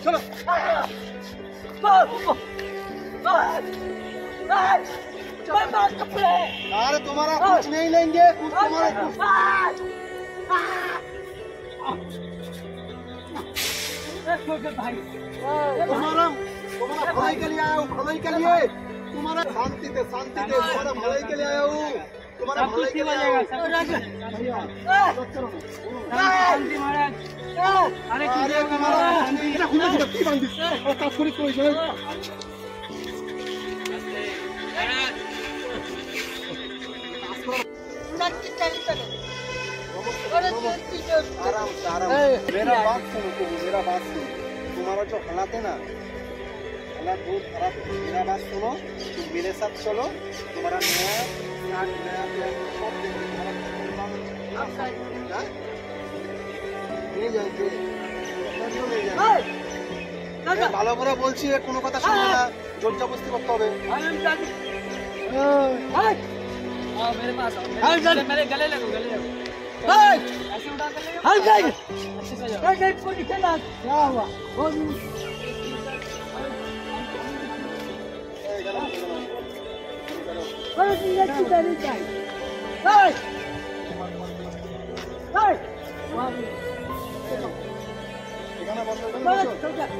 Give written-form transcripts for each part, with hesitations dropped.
चलो। अरे तुम्हारा कुछ नहीं लेंगे, कुछ तुम्हारा तुम्हारा भलाई के लिए आया हूँ, भलाई के लिए। तुम्हारा शांति दे, तुम्हारा भलाई के लिए आया हूँ, तुम्हारा भलाई के लिए आया हूँ। अरे मेरा बात सुनो, मेरा बात सुनो। तुम्हारा जो हालात है ना, हालात बहुत खराब है। मेरा बात सुनो, तुम मेरे साथ चलो, तुम्हारा नया सब देंगे। ভালো করে বলছি, কোনো কথা শুনবে না, জোর জবরদস্তি করতে হবে। मेरे पास मेरे गले लगो, गले लगो। ऐसे उठा कर लेगा। अच्छे से जाओ। क्या हुआ?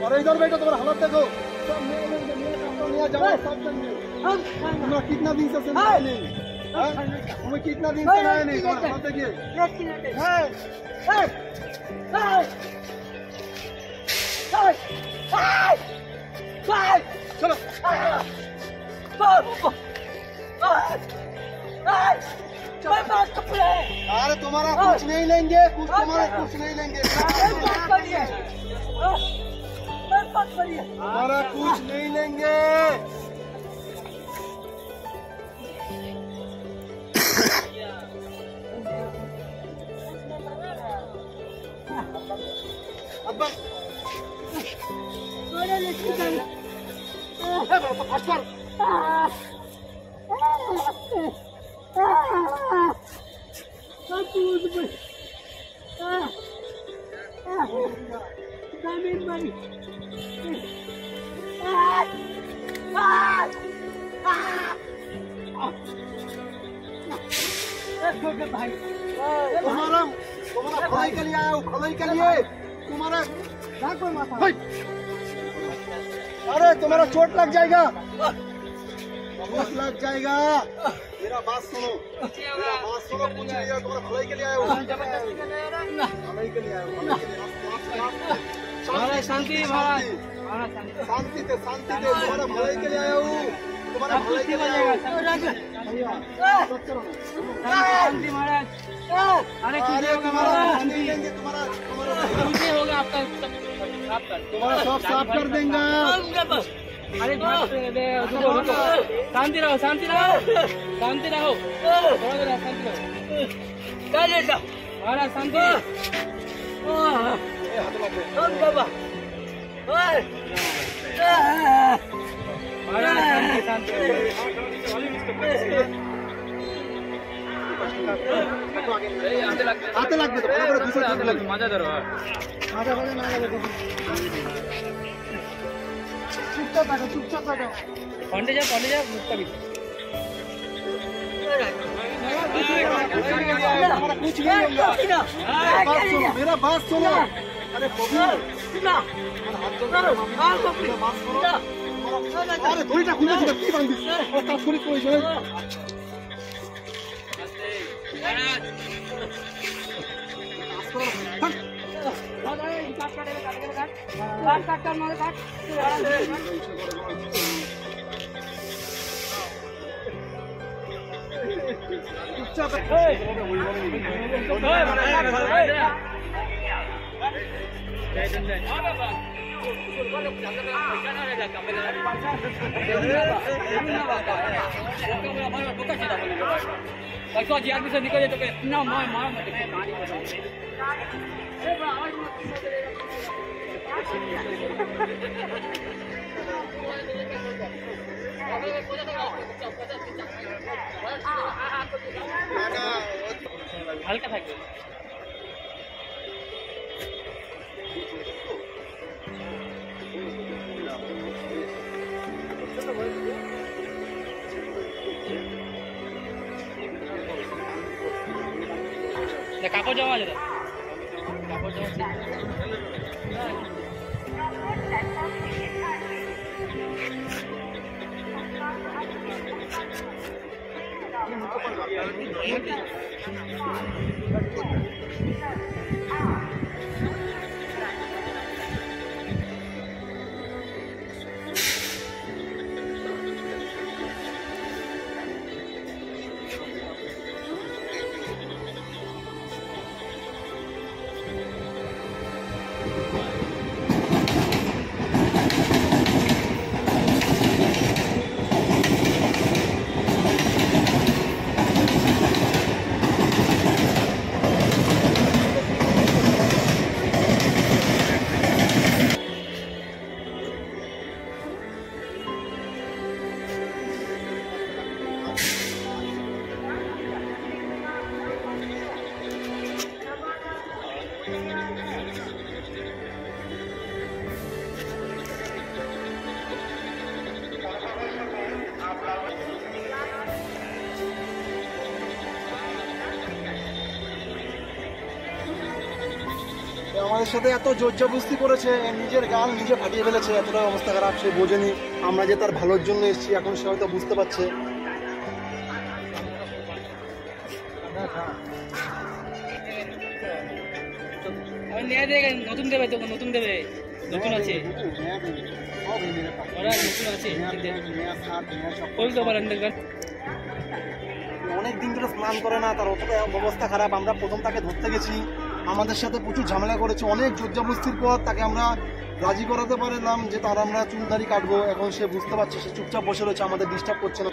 और इधर बैठो, तुम्हारा हालत देखो। तुम्हारा कितना दिन से सुनाया नहीं, तुम्हें कितना दिन से सुनाया नहीं, तुम्हारा हालत देखिए। चलो। अरे तुम्हारा कुछ नहीं लेंगे, कुछ तुम्हारा कुछ नहीं लेंगे, तुम्हारा कुछ नहीं लेंगे। अब्बा तुम्हारा भलाई के लिए आया हूँ, भलाई के लिए। तुम्हारा अरे तुम्हारा चोट लग जाएगा, चोट लग जाएगा। मेरा बात सुनो, मेरा बात सुनो, कुछ नहीं है, तुम्हारा भलाई के लिए आया हूँ, भलाई के लिए आया हूँ। शांति शांति दे, तुम्हारा भलाई के लिए आया हूँ, तुम्हारा भलाई के लिए आया हूँ। शांति महाराज। अरे नहीं लेंगे, तुम्हारा होगा आपका तुम्हारा सब साफ कर देंगे। अरे शांति रहो, शांति रहो, शांति रहो, शांति रहो महाराज, शांति। हाथे लगবে তো, मजा धरो, चुपचाप बैठो। पंडे जा मुक्का भी। कुछ नहीं होगा, मेरा बात सुनो। अरे अरे थोड़ी खुले की बांधी और काज করে কই যায়। आदमी से निकल जाए तो इतना मार हल्का থাকবে। কাগজ জমা যেটা কাগজ জমা আমাদের সাথে এত জোরজবস্তি করেছে, নিজের গাল নিজে ফাটিয়ে ফেলেছে, এতটা অবস্থা খারাপ। সে বোঝেনি আমরা যে তার ভালোর জন্য এসেছি, এখন সে হয়তো বুঝতে পারছে। নতুন দেবে তো, নতুন দেবে, নতুন আছে ওরা নতুন আছে অনেক দিন ধরে স্নান করে না, তার অতটা অবস্থা খারাপ। আমরা প্রথম তাকে ধরতে গেছি, আমাদের সাথে প্রচুর ঝামেলা করেছে। অনেক জোরজবস্তির পর তাকে আমরা রাজি করাতে পারলাম যে তার আমরা চুলদারি কাটবো। এখন সে বুঝতে পারছে, সে চুপচাপ বসে রয়েছে, আমাদের ডিস্টার্ব করছে না।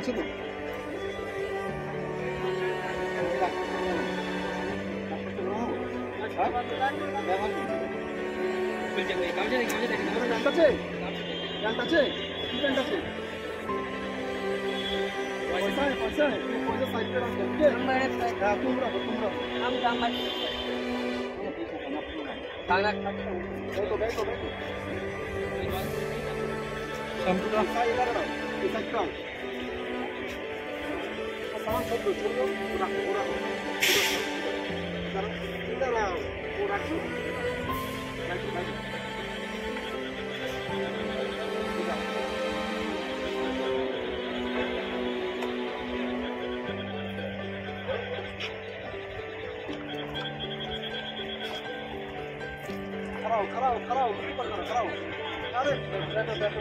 আছে তো সামান সব ছোট রাখো ওরা কারণ এটা ও রাখো খারাও খারাও কি করবে খারাও আরে দেখো দেখো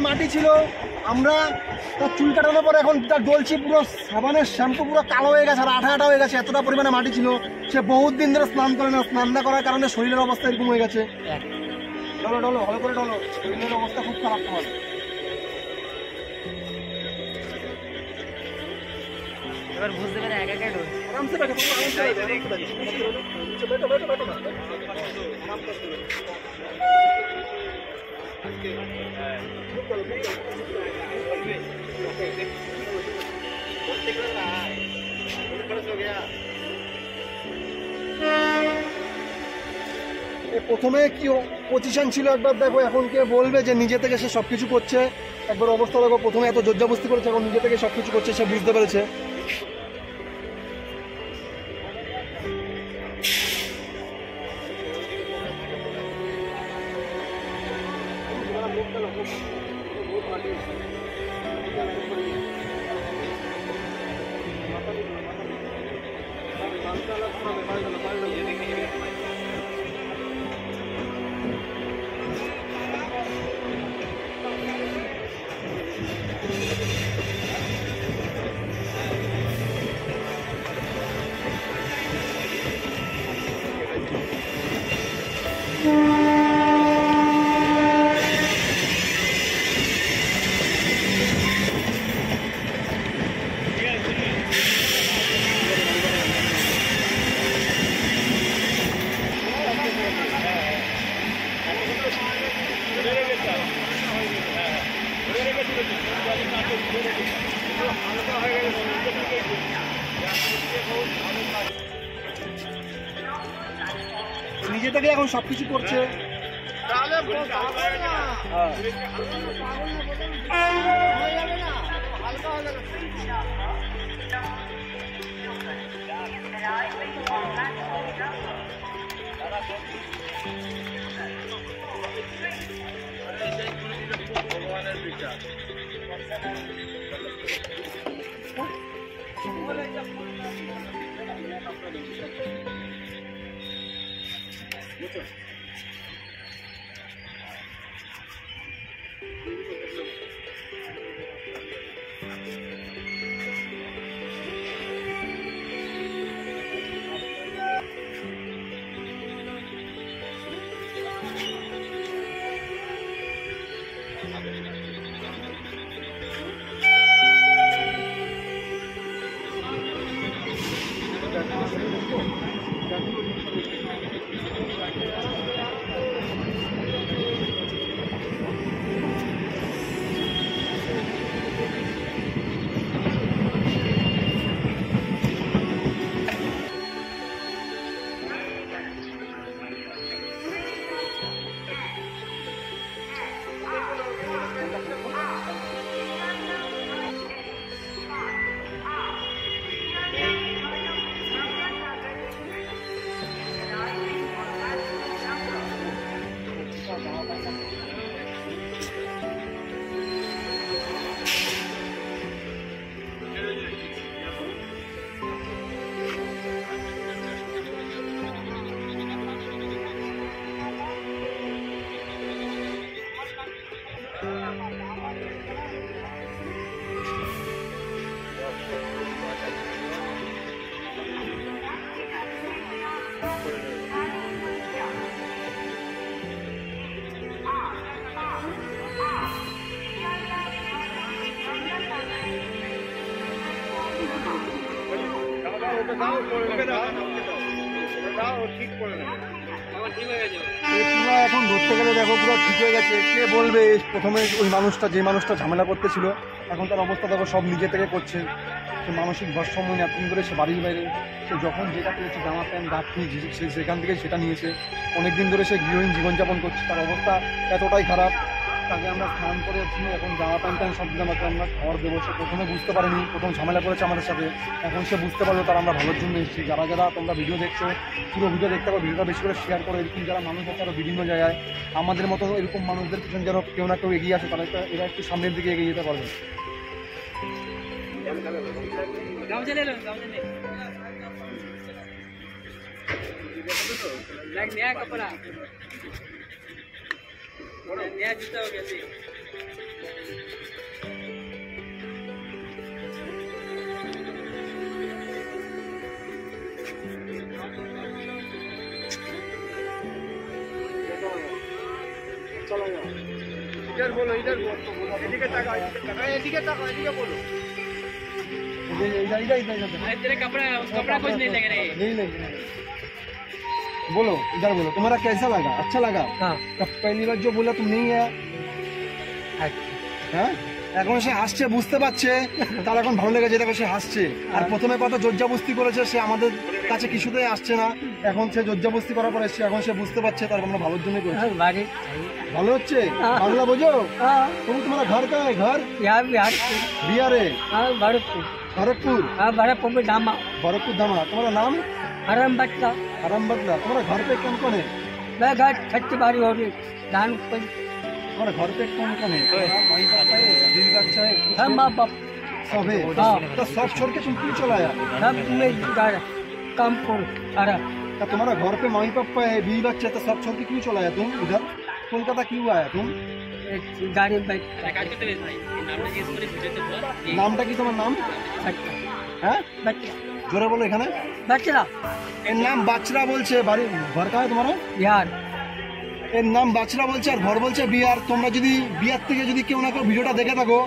মাটি ছিল আমরা তার চুল কাটানোর পরে এখন তার ডলছি পুরো সাবানের শ্যাম্পু পুরো কালো হয়ে গেছে আর আঠা আঠা হয়ে গেছে এতটা পরিমাণে মাটি ছিল সে বহুত দিন ধরে স্নান করে না স্নান না করার কারণে শরীরের অবস্থা এরকম হয়ে গেছে ডলো ডলো ভালো করে ডলো শরীরের অবস্থা খুব খারাপ তোমার এবার বুঝতে পারে একা একা ঢোল आराम से बैठो आराम से बैठो बैठो बैठो बैठो ना आराम से প্রথমে কি পজিশন ছিল একবার দেখো, এখন কে বলবে যে নিজে থেকে সে সবকিছু করছে। একবার অবস্থা দেখো, প্রথমে এত জোরজবস্তি করেছে, এখন নিজে থেকে সবকিছু করছে, সে বুঝতে পেরেছে। নিজে থেকে এখন সবকিছু করছে। এখন ধরতে গেলে দেখো পুরো ঠিক হয়ে গেছে। কে বলবে প্রথমে ওই মানুষটা, যে মানুষটা ঝামেলা করতেছিল, এখন তার অবস্থা দেখো সব নিজে থেকে করছে। সে মানসিক ভারসাম্য নিয়ে এতদিন ধরে সে বাড়ির বাইরে, সে যখন যেটা পেয়েছে জামা প্যান্ট গাঁথনি, সে সেখান থেকে সেটা নিয়েছে। অনেকদিন ধরে সে গৃহহীন জীবনযাপন করছে, তার অবস্থা এতটাই খারাপ। তাকে আমরা স্নান করেছি, এখন জামা প্যান্ট সব দিলাম, আমরা খাবার দেবো। সে প্রথমে বুঝতে পারেনি, প্রথম ঝামেলা করেছে আমাদের সাথে, এখন সে বুঝতে পারলো তার আমরা ভালোর জন্য এসেছি। যারা যারা তোমরা ভিডিও দেখছো, পুরো ভিডিও দেখতে পারো, ভিডিওটা বেশি করে শেয়ার করো। এরকম যারা মানুষ আছে আরও বিভিন্ন জায়গায়, আমাদের মতো এরকম মানুষদের পিছনে যেন কেউ না কেউ এগিয়ে আসে, তারা এরা একটু সামনের দিকে এগিয়ে যেতে পারবে। नया कपड़ा नया जूता हो गया थी। इधर बोलो, इधर बोलो, एदिके ताको, एदिके बोलो। तेरे कपड़ा कुछ नहीं लग रहे। नहीं। बोलो इधर बोलो, तुम्हारा कैसा लगा? अच्छा लगा? हाँ। तब पहली बार जो बोला तुम नहीं है, হ্যাঁ এখন সে হাসছে, বুঝতে পারছে তার এখন ভালো লেগেছে, দেখো সে হাসছে। আর প্রথমে কত জোরজাবস্তি করেছে, সে আমাদের কাছে কিছুতেই আসছে না, এখন সে জোরজাবস্তি করার পর এসছে, এখন সে বুঝতে পারছে তার আমরা ভালোর জন্য করেছি। ভালো হচ্ছে? বাংলা বোঝো? তুমি তোমার ঘর কায়? ঘর বিহারে খড়গপুর। भरतपुर में धामा খড়গপুর ধামা। তোমার নাম? हरम बच्चा। आराम बदला। तुम्हारा घर पे कौन कौन है? मैं घर छत्ती बारी हो रही धान पर। तुम्हारे घर पे कौन कौन है? माई पापा है, बीवी बच्चा है? हम माँ बाप सब है। हाँ। तो सब छोड़ के तुम क्यों चला आया? सब में कामपुर सारा। तो तुम्हारा घर पे माई पापा है, बीवी बच्चा है, तो सब छोड़ के क्यों चला आया तुम इधर? कोलकाता क्यों आया तुम? गाड़ी में बैठ। নামটা কি তোমার নাম? হ্যাঁ बच्चा জোরে বলো। এখানে बच्चा এর নাম বাচরা বলছে। বাড়ি ঘর কায় তোমার? बिहार। এর নাম বাচরা বলছে আর ঘর বলছে বিহার। তোমরা যদি বিহার থেকে যদি কেউ না কেউ ভিডিওটা দেখে থাকো,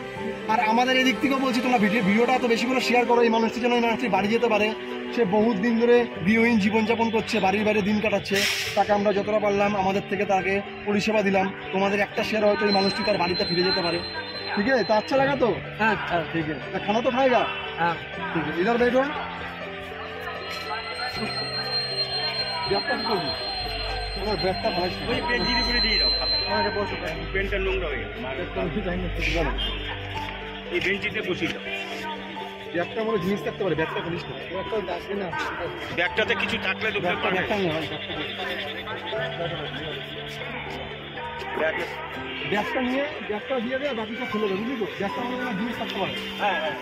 আর আমাদের এদিক থেকেও বলছি তোমরা ভিডিওটা তো বেশি করে শেয়ার করো, এই মানুষটি যেন এই মানুষটি বাড়ি যেতে পারে। সে বহুত দিন ধরে গৃহহীন জীবনযাপন করছে, বাড়ির বাইরে দিন কাটাচ্ছে। তাকে আমরা যতটা পারলাম আমাদের থেকে তাকে পরিষেবা দিলাম। তোমাদের একটা শেয়ার হয়তো এই মানুষটি তার বাড়িতে ফিরে যেতে পারে। ठीक है? तो अच्छा लगा तो हाँ ठीक है। तो खाना तो खाएगा? हाँ ठीक है, इधर बैठो। ব্যাগটা কি করবি? তোমার ব্যাগটা ভাই ওই পেনজিরি করে দিয়ে দাও। আমাকে বসো। পেনটা নোংরা হয়ে গেছে। এই বেঞ্চিতে বসিয়ে দাও। ব্যাগটা মনে জিনিস থাকতে পারে, ব্যাগটা খুলিস না। ব্যাগটা আসবে না। ব্যাগটাতে কিছু থাকলে তো ব্যাগটা নিয়ে হয়, ব্যাগটা নিয়ে ব্যাগটা দিয়ে দেয়, বাকিটা খুলে দেবে, বুঝলি তো? ব্যাগটা মনে হয় জিনিস থাকতে পারে। হ্যাঁ হ্যাঁ।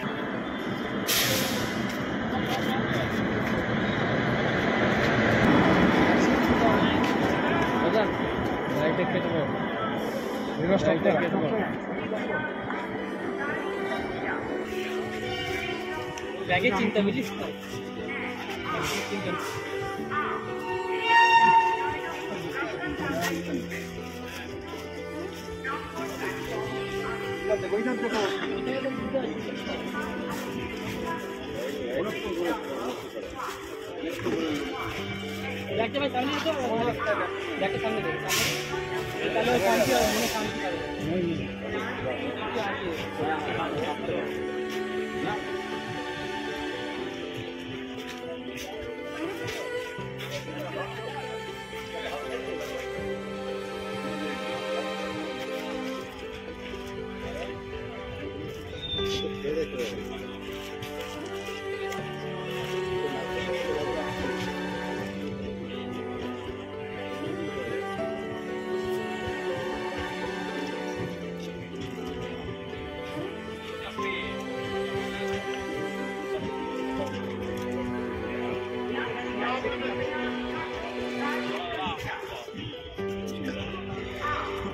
ব্যাগে চিন্তা বুঝিস তো। ব্যাগটা ভাই সামনে দিতে হবে। ব্যাগটা সামনে দে, তাহলে শান্তি হবে, মনে শান্তি পাবে।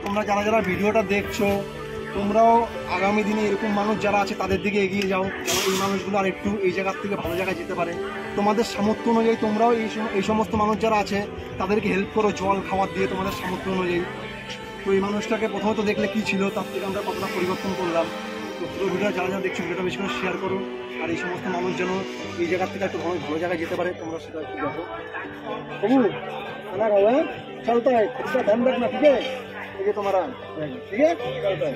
তোমরা যারা যারা ভিডিওটা দেখছো, তোমরাও আগামী দিনে এরকম মানুষ যারা আছে তাদের দিকে এগিয়ে যাও, এই মানুষগুলো আর একটু এই জায়গার থেকে ভালো জায়গায় যেতে পারে। তোমাদের সামর্থ্য অনুযায়ী তোমরাও এই সমস্ত মানুষ যারা আছে তাদেরকে হেল্প করো, জল খাবার দিয়ে তোমাদের সামর্থ্য অনুযায়ী। তো এই মানুষটাকে প্রথমত দেখলে কী ছিল, তার থেকে আমরা কতটা পরিবর্তন করলাম। তো পুরো ভিডিও যারা যারা দেখছো ভিডিওটা বেশি করে শেয়ার করো, আর এই সমস্ত মানুষ যেন এই জায়গার থেকে একটু ভালো জায়গায় যেতে পারে, তোমরা সেটা একটু দেখো। বাবু খানা খাও, হ্যাঁ চলता है, इसका ध्यान रखना, ठीक है? ये तुम्हारा ठीक है, चलता है।